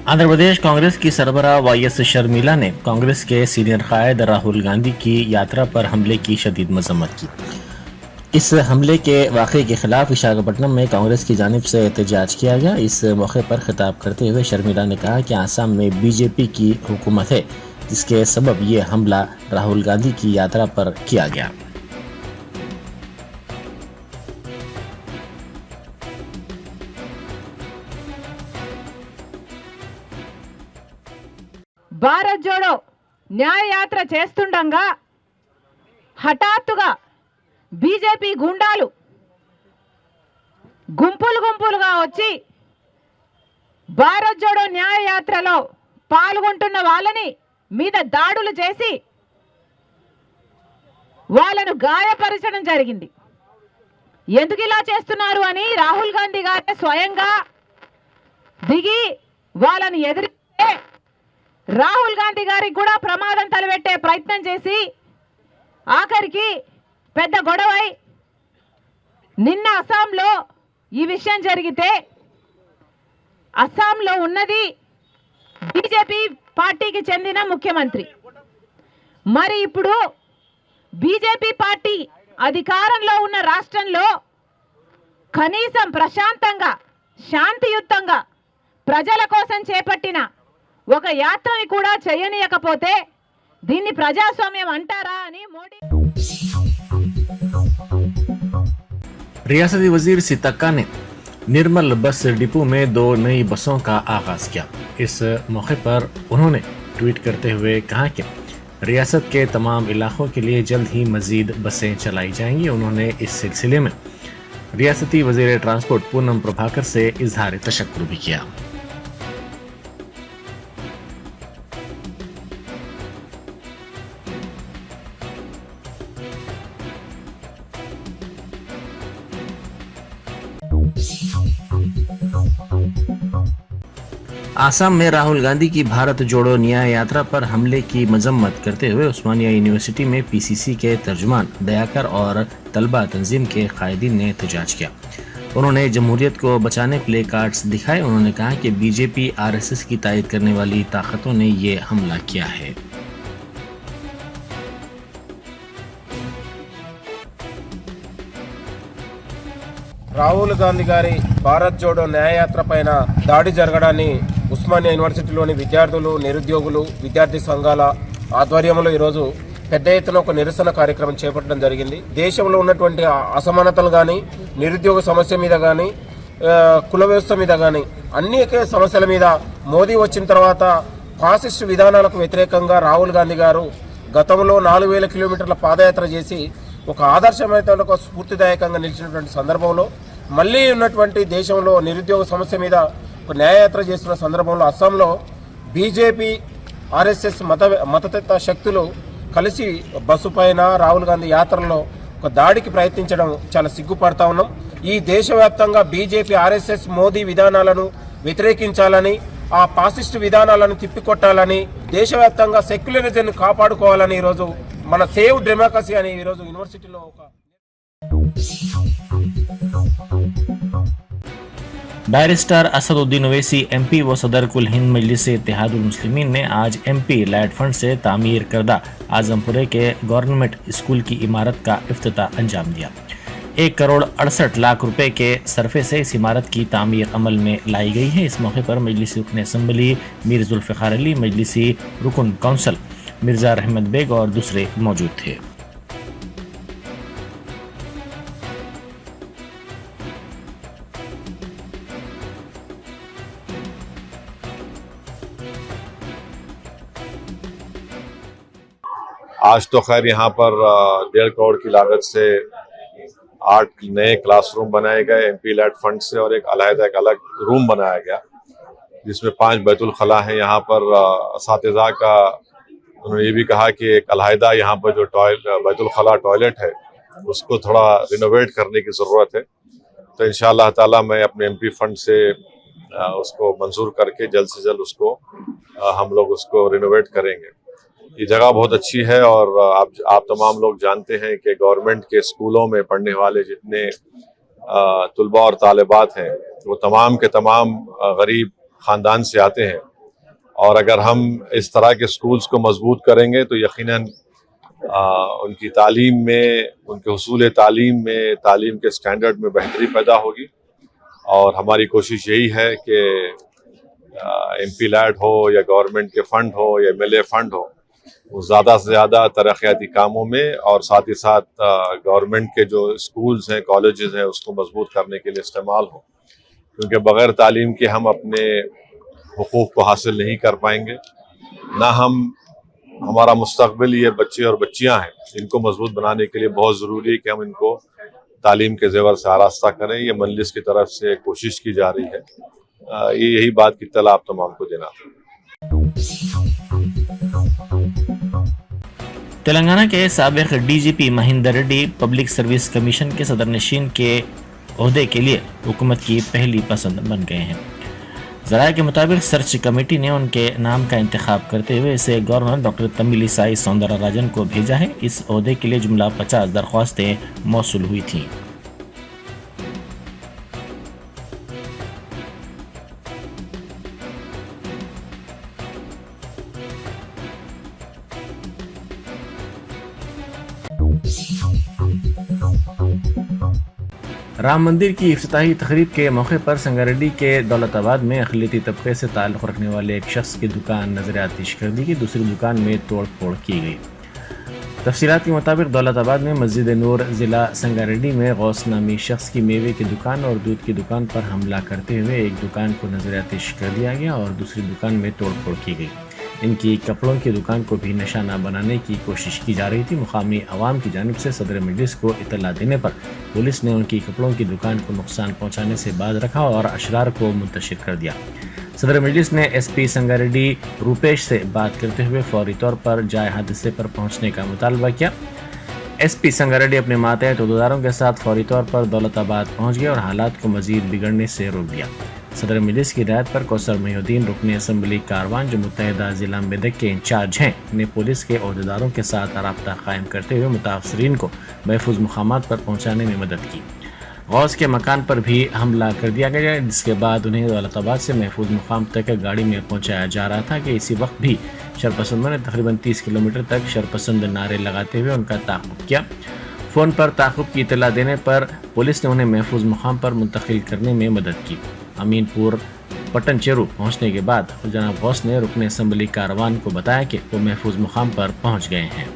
आंध्र प्रदेश कांग्रेस की सरबराह वाईएस शर्मिला ने कांग्रेस के सीनियर कायद राहुल गांधी की यात्रा पर हमले की शदीद मजम्मत की। इस हमले के वाक़े के खिलाफ विशाखापट्टनम में कांग्रेस की जानिब से एहतजाज किया गया। इस मौके पर खिताब करते हुए शर्मिला ने कहा कि आसाम में बीजेपी की हुकूमत है, जिसके सबब ये हमला राहुल गांधी की यात्रा पर किया गया। భారత్ జోడో న్యాయయాత్ర చేస్తుండగా హఠాత్తుగా బీజేపీ గుండాలు గుంపులుగా వచ్చి భారత్ జోడో న్యాయయాత్రలో పాల్గొంటున్న వాళ్ళని మీద దాడులు చేసి వాళ్ళను గాయపరచడం జరిగింది। ఎందుకు ఇలా చేస్తున్నారు అని రాహుల్ గాంధీ గారు స్వయంగా దిగి వాళ్ళని ఎదిరిస్తే రాహుల్ గాంధీ గారికి కూడా ప్రమాదం తలపెట్టే ప్రయత్నం చేసి ఆఖరికి పెద్ద గొడవై నిన్న అస్సాంలో ఈ విషయం జరిగితే అస్సాంలో ఉన్నది బీజేపీ పార్టీకి చెందిన ముఖ్యమంత్రి। మరి ఇప్పుడు బీజేపీ పార్టీ అధికారంలో ఉన్న రాష్ట్రంలో కనీసం ప్రశాంతంగా శాంతియుతంగా ప్రజల కోసం చేపట్టిన ఒక యాత్రని కూడా చేయనీయకపోతే దీన్ని ప్రజాస్వామ్యం అంటారా అని మోడీ। रियासती वजीर सीतक्का ने निर्मल बस डिपो में 2 नई बसों का आगाज किया। इस मौके पर उन्होंने ट्वीट करते हुए कहा कि रियासत के तमाम इलाकों के लिए जल्द ही मजीद बसें चलाई जाएंगी। उन्होंने इस सिलसिले में रियासती वजीर ट्रांसपोर्ट पूनम प्रभाकर से इजहार तशक्कुर भी किया। आसाम में राहुल गांधी की भारत जोड़ो न्याय यात्रा पर हमले की मजम्मत करते हुए उस्मानिया यूनिवर्सिटी में पीसीसी के तर्जुमान दयाकर और तलबा तंजीम के कायदीन ने एहतजाज किया। उन्होंने जमहूरियत को बचाने प्ले कार्ड्स दिखाए। उन्होंने कहा कि बीजेपी आरएसएस की तायद करने वाली ताकतों ने ये हमला किया है। రాహుల్ గాంధీ గారి భారత్ జోడో న్యాయయాత్ర పైన దాడి జరగడాన్ని ఉస్మానియా యూనివర్సిటీలోని విద్యార్థులు, నిరుద్యోగులు, విద్యార్థి సంఘాల ఆధ్వర్యంలో ఈరోజు పెద్ద ఎత్తున ఒక నిరసన కార్యక్రమం చేపట్టడం జరిగింది। దేశంలో ఉన్నటువంటి అసమానతలు కానీ, నిరుద్యోగ సమస్య మీద కానీ, కుల వ్యవస్థ మీద కానీ అనేక సమస్యల మీద మోదీ వచ్చిన తర్వాత ఫాసిస్ట్ విధానాలకు వ్యతిరేకంగా రాహుల్ గాంధీ గారు గతంలో 4000 కిలోమీటర్ల పాదయాత్ర చేసి ఒక ఆదర్శమైన ఒక స్ఫూర్తిదాయకంగా నిలిచినటువంటి సందర్భంలో మళ్ళీ ఉన్నటువంటి దేశంలో నిరుద్యోగ సమస్య మీద ఒక న్యాయయాత్ర చేస్తున్న సందర్భంలో అస్సాంలో బీజేపీ ఆర్ఎస్ఎస్ మతతత్వ శక్తులు కలిసి బస్సు పైన రాహుల్ గాంధీ యాత్రలో ఒక దాడికి ప్రయత్నించడం చాలా సిగ్గుపడతా ఉన్నాం। ఈ దేశవ్యాప్తంగా బీజేపీ ఆర్ఎస్ఎస్ మోదీ విధానాలను వ్యతిరేకించాలని, ఆ ఫాసిస్ట్ విధానాలను తిప్పికొట్టాలని, దేశవ్యాప్తంగా సెక్యులరిజంను కాపాడుకోవాలని ఈరోజు మన సేవ్ డెమోక్రసీ అని ఈరోజు యూనివర్సిటీలో ఒక बैरिस्टर असदुद्दीन ओवैसी एमपी व सदर कुल हिंद मजलिस इत्तेहादुल मुस्लिमीन ने आज एमपी लैड फंड से तामीर करदा आजमपुरे के गवर्नमेंट स्कूल की इमारत का इफ्तिताह अंजाम दिया। 1 करोड़ 68 लाख रुपए के सरफे से इस इमारत की तामीर अमल में लाई गई है। इस मौके पर मजलिसी रुकन असम्बली मीर जुल्फ़िकार अली, मजलिसी रुकन काउंसिल मिर्जा रहमत बेग और दूसरे मौजूद थे। आज तो खैर यहाँ पर 1.5 करोड़ की लागत से 8 नए क्लासरूम बनाए गए एमपी लैड फंड से, और एक अलग रूम बनाया गया जिसमें 5 बैतुल खला है। यहाँ पर असातिज़ा का उन्होंने ये भी कहा कि एक अलहदा यहाँ पर जो बैतुल खला टॉयलेट है उसको थोड़ा रिनोवेट करने की ज़रूरत है। तो इंशाअल्लाह ताला मैं अपने एमपी फंड से उसको मंजूर करके जल्द से जल्द उसको हम लोग उसको रिनोवेट करेंगे। ये जगह बहुत अच्छी है और आप तमाम लोग जानते हैं कि गवर्नमेंट के स्कूलों में पढ़ने वाले जितने तुलबा और तालिबात हैं वो तमाम के तमाम गरीब ख़ानदान से आते हैं, और अगर हम इस तरह के स्कूल्स को मजबूत करेंगे तो यकीनन उनकी तालीम में, उनके हुसूल तालीम में, तालीम के स्टैंडर्ड में बेहतरी पैदा होगी। और हमारी कोशिश यही है कि MP लैड हो या गवर्नमेंट के फंड हो या MLA फंड हो, वो ज़्यादा से ज़्यादा तरक्याती कामों में और साथ ही साथ गवर्नमेंट के जो स्कूल्स हैं, कॉलेजेस हैं, उसको मजबूत करने के लिए इस्तेमाल हो, क्योंकि बग़ैर तालीम के हम अपने हुकूक़ को हासिल नहीं कर पाएंगे। ना हमारा मुस्तक़बिल ये बच्चे और बच्चियां हैं, इनको मजबूत बनाने के लिए बहुत ज़रूरी है कि हम इनको तालीम के ज़ेवर से आरास्ता करें। ये मजलिस की तरफ से कोशिश की जा रही है। यही बात की इत्तला आप तमाम को देना। तेलंगाना के साबिक DGP Mahinder Reddy public service commission के सदरनशीन के ओहदे के लिए हुकूमत की पहली पसंद बन गए हैं। ज़राए के मुताबिक सर्च कमेटी ने उनके नाम का इंतखाब करते हुए इसे गवर्नर डॉक्टर तमिलिसाई सौंदरराजन को भेजा है। इस ओहदे के लिए जुमला 50 दरख्वास्तें मौसूल हुई थीं। राम मंदिर की इफ्तिताही तकरीब के मौके पर संगारेड्डी के दौलताबाद में अक़लियती तबके से ताल्लुक़ रखने वाले एक शख्स की दुकान नजर आतिश कर दी गई। दूसरी दुकान में तोड़ फोड़ की गई। तफसीलात के मुताबिक दौलताबाद में मस्जिद नूर ज़िला संगारेड्डी में गौस नामी शख्स की मेवे की दुकान और दूध की दुकान पर हमला करते हुए एक दुकान को नजर आतिश कर दिया गया और दूसरी दुकान में तोड़ फोड़ की गई। इनकी कपड़ों की दुकान को भी निशाना बनाने की कोशिश की जा रही थी। मुकामी अवाम की जानिब से सदर मजलिस को इत्तला देने पर पुलिस ने उनकी कपड़ों की दुकान को नुकसान पहुंचाने से बाज रखा और अशरार को मुंतशिर कर दिया। सदर मजलिस ने SP संगारेड्डी रूपेश से बात करते हुए फौरी तौर पर जाए हादसे पर पहुंचने का मुतालबा किया। SP संगारेड्डी अपने मातहत अहदेदारों के साथ फौरी तौर पर दौलताबाद पहुंच गए और हालात को मजीद बिगड़ने से रोक दिया। सदर मजलिस की हिदायत पर कौसर महिउद्दीन रुकन असम्बली कारवान, जो मुत्तहिदा ज़िला मेदक के इंचार्ज हैं, ने पुलिस के अहदेदारों के साथ राब्ता कायम करते हुए मुतासरीन को महफूज मुकामात पर पहुँचाने में मदद की। गौस के मकान पर भी हमला कर दिया गया, जिसके बाद उन्हें दौलताबाद से महफूज मुकाम तक गाड़ी में पहुँचाया जा रहा था कि इसी वक्त भी शरपसंदों ने तकरीबन 30 किलोमीटर तक शरपसंद नारे लगाते हुए उनका ताक़ुब किया। फ़ोन पर ताक़ुब की इत्तला देने पर पुलिस ने उन्हें महफूज मुकाम पर मुंतकिल करने में मदद की। अमीनपुर पटन चेरू पहुंचने के बाद जनाब गौस ने रुकन असम्बली कारवान को बताया कि वो महफूज मुकाम पर पहुंच गए हैं।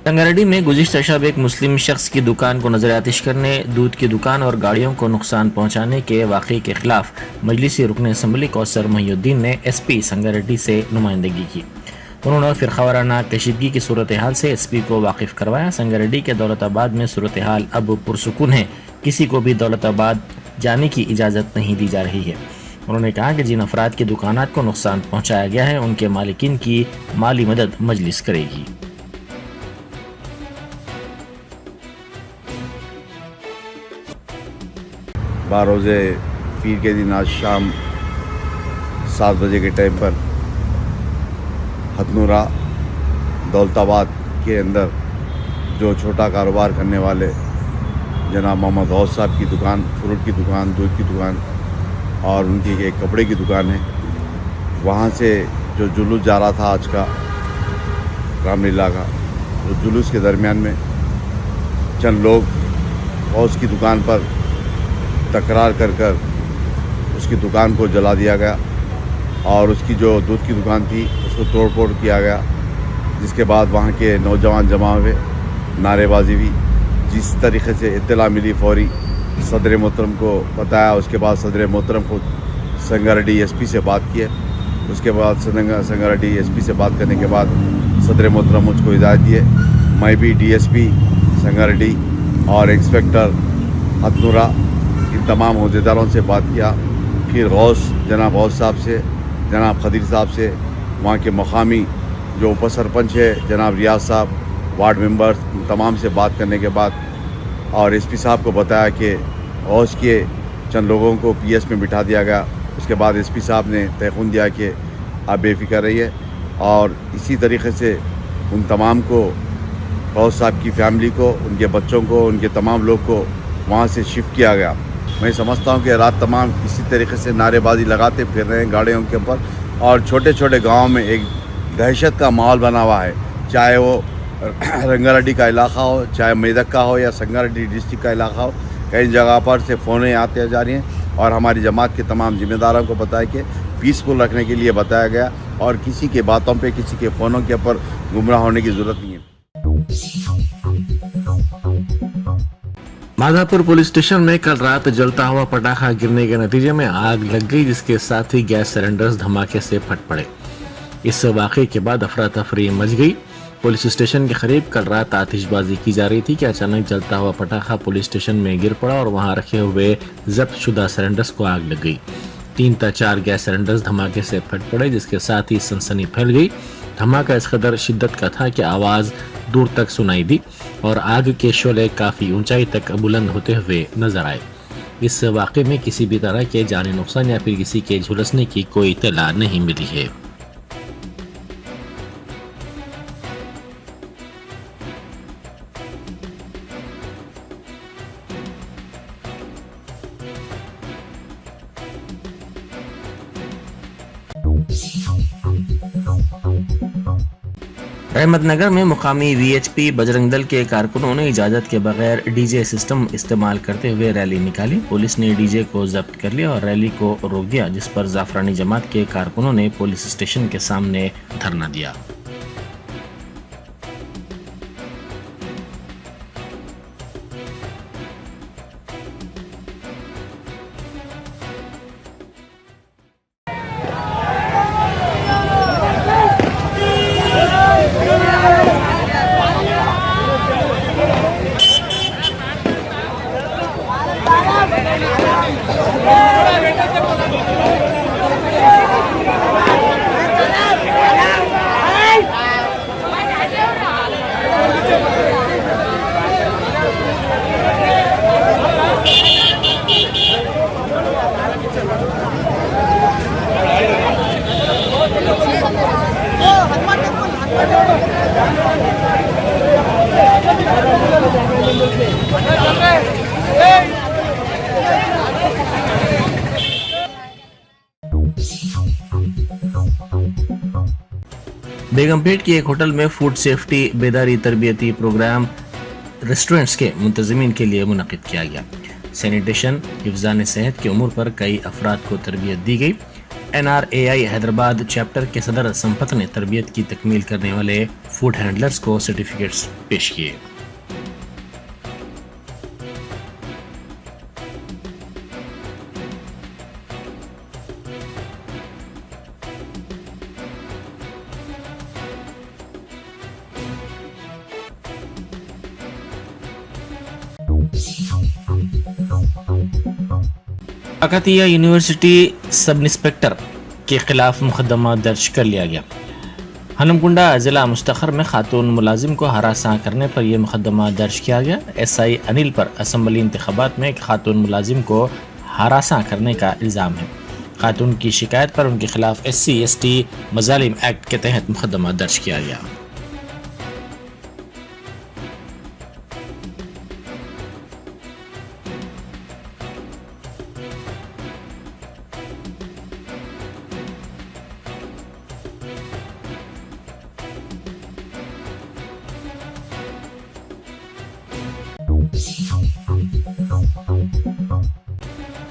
संगारेड्डी में गुज़िश्ता शब एक मुस्लिम शख्स की दुकान को नजर आतिश करने, दूध की दुकान और गाड़ियों को नुकसान पहुंचाने के वाक़े के खिलाफ मजलिसी रुकन असम्बली कौसर महिउद्दीन ने SP संगारेड्डी से नुमाइंदगी की। उन्होंने फ़िरक़ावाराना कशीदगी की सूरत हाल से SP को वाकिफ़ करवाया। संगारेड्डी के दौलताबाद में सूरत हाल अब पुरसुकून है, किसी को भी दौलताबाद जाने की इजाज़त नहीं दी जा रही है। उन्होंने कहा कि जिन अफराद की दुकानात को नुकसान पहुँचाया गया है उनके मालिकीन की माली मदद मजलिस करेगी। बारोज़े पीर के दिन आज शाम 7 बजे के टाइम पर हथनूरा दौलताबाद के अंदर जो छोटा कारोबार करने वाले जनाब मोहम्मद गौस साहब की दुकान, फ्रूट की दुकान, दूध की दुकान और उनकी एक कपड़े की दुकान है। वहाँ से जो जुलूस जा रहा था आज का रामलीला का, तो जुलूस के दरमियान में चंद लोग गौस की दुकान पर तकरार कर उसकी दुकान को जला दिया गया और उसकी जो दूध की दुकान थी उसको तोड़ फोड़ किया गया, जिसके बाद वहाँ के नौजवान जमा हुए, नारेबाजी हुई। जिस तरीके से इत्तला मिली फौरी सदर मोहतरम को बताया, उसके बाद सदर मोहतरम को संगारेड्डी एसपी से बात किए। उसके बाद संगारेड्डी एसपी से बात करने के बाद सदर मोहतरम मुझको हिदायत दिए। मैं भी डीएसपी संगारेड्डी और इंस्पेक्टर हथनुरा इन तमाम अहदेदारों से बात किया। फिर जनाब गौस साहब से, जनाब खदीर साहब से, वहाँ के मकामी जो उप सरपंच है जनाब रियाज साहब, वार्ड मेंबर्स, तमाम से बात करने के बाद और एसपी साहब को बताया कि गौस के चंद लोगों को पीएस में बिठा दिया गया। उसके बाद एसपी साहब ने तयख़ुन दिया कि आप बेफिक्र रहिए और इसी तरीके से उन तमाम को, गौस साहब की फैमिली को, उनके बच्चों को, उनके तमाम लोग को वहाँ से शिफ्ट किया गया। मैं समझता हूँ कि रात तमाम इसी तरीके से नारेबाजी लगाते फिर रहे हैं गाड़ियों के ऊपर और छोटे छोटे गाँव में एक दहशत का माहौल बना हुआ है, चाहे वो रंगारेड्डी का इलाका हो, चाहे मेदक का हो या संगारेड्डी डिस्ट्रिक्ट का इलाका हो। कई जगह पर से फ़ोनें आते जा रही हैं और हमारी जमात के तमाम जिम्मेदारों को बताया कि पीसफुल रखने के लिए बताया गया और किसी की बातों पे, किसी के फ़ोनों के ऊपर गुमराह होने की ज़रूरत नहीं है। माधापुर पुलिस स्टेशन में कल रात जलता हुआ पटाखा गिरने के नतीजे में आग लग गई, जिसके साथ ही गैस सिलेंडर्स धमाके से फट पड़े। इस वाक़े के बाद अफरा तफरी मच गई। पुलिस स्टेशन के करीब कल रात आतिशबाजी की जा रही थी कि अचानक जलता हुआ पटाखा पुलिस स्टेशन में गिर पड़ा और वहां रखे हुए जब्त शुदा सिलेंडर्स को आग लग गई। 3 से 4 गैस सिलेंडर्स धमाके से फट पड़े, जिसके साथ ही सनसनी फैल गई। धमाका इस कदर शिद्दत का था कि आवाज दूर तक सुनाई दी और आग के शोले काफी ऊंचाई तक बुलंद होते हुए नजर आए। इस वाक़े में किसी भी तरह के जानी नुकसान या फिर किसी के झुलसने की कोई इत्तला नहीं मिली है। अहमदनगर में मुकामी वीएचपी बजरंग दल के कारकुनों ने इजाजत के बगैर डीजे सिस्टम इस्तेमाल करते हुए रैली निकाली। पुलिस ने डीजे को जब्त कर लिया और रैली को रोक दिया, जिस पर जाफरानी जमात के कारकुनों ने पुलिस स्टेशन के सामने धरना दिया। बेगमपेट की एक होटल में फूड सेफ्टी बेदारी तरबियती प्रोग्राम रेस्टोरेंट्स के मुंतजिमीन के लिए मुनक़िद किया गया। सैनिटेशन, हिफ्ज़ान सेहत के उमूर पर कई अफराद को तरबियत दी गई। NRAI हैदराबाद चैप्टर के सदर संपत ने तरबियत की तकमील करने वाले फूड हैंडलर्स को सर्टिफिकेट्स पेश किए। काकतीय यूनिवर्सिटी सब इंस्पेक्टर के खिलाफ मुकदमा दर्ज कर लिया गया। हनमकुंडा जिला मुस्तखर में खातून मुलाजिम को हरासा करने पर यह मुकदमा दर्ज किया गया। SI अनिल पर असम्बली इंतखाबात में एक खातून मुलाजिम को हरासा करने का इल्ज़ाम है। खातून की शिकायत पर उनके खिलाफ SC/ST मजालिम एक्ट के तहत मुकदमा दर्ज किया गया।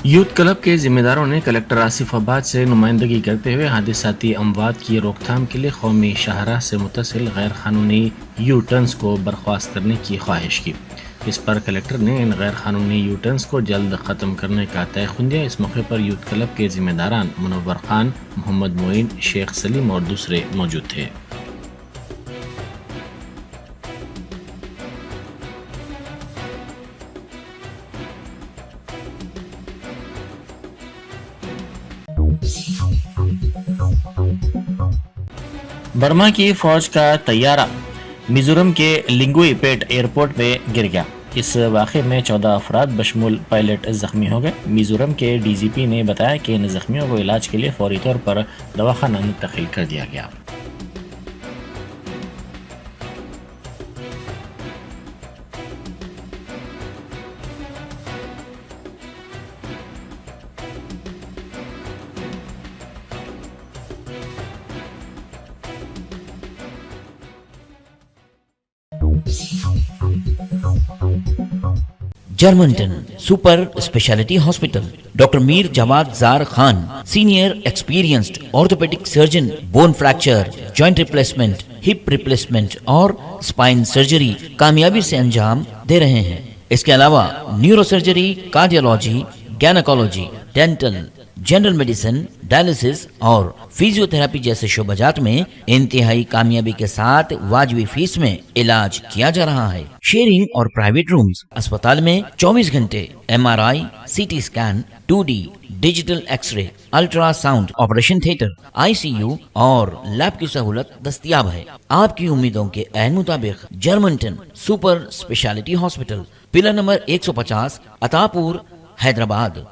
यूथ क्लब के जिम्मेदारों ने कलेक्टर आसिफाबाद से नुमाइंदगी करते हुए हादिसाती अमवात की रोकथाम के लिए कौमी शाहराह से मुत्तसिल गैर कानूनी यू टर्न्स को बर्खास्त करने की ख्वाहिश की। इस पर कलेक्टर ने इन गैर कानूनी यू टर्न्स को जल्द ख़त्म करने का तयख्न दिया। इस मौके पर यूथ क्लब के जिम्मेदारान मुनव्वर खान, मोहम्मद मोइन, शेख सलीम और दूसरे मौजूद थे। बर्मा की फौज का तैयारा मिजोरम के लिंगुईपेट एयरपोर्ट पे गिर गया। इस वाक़े में 14 अफराद बशमूल पायलट जख्मी हो गए। मिजोरम के डीजीपी ने बताया कि इन जख्मियों को इलाज के लिए फौरी तौर पर दवाखाना मुंतकिल कर दिया गया। Germanten super speciality hospital, doctor Mir Jawad Zar Khan, senior experienced orthopaedic surgeon, bone fracture, joint replacement, hip replacement और स्पाइन सर्जरी कामयाबी से अंजाम दे रहे हैं। इसके अलावा neuro surgery, cardiology, gynaecology, dental, general medicine, dialysis और फिजियोथेरेपी जैसे शोबाजात में इंतहाई कामयाबी के साथ वाजबी फीस में इलाज किया जा रहा है। शेयरिंग और प्राइवेट रूम्स, अस्पताल में 24 घंटे MRI, CT scan, 2D digital x-ray, ultrasound, operation theatre, ICU और लैब की सहूलत दस्तयाब है। आपकी उम्मीदों के ऐन मुताबिक Germanten super speciality hospital, pillar number 150, Attapur, Hyderabad.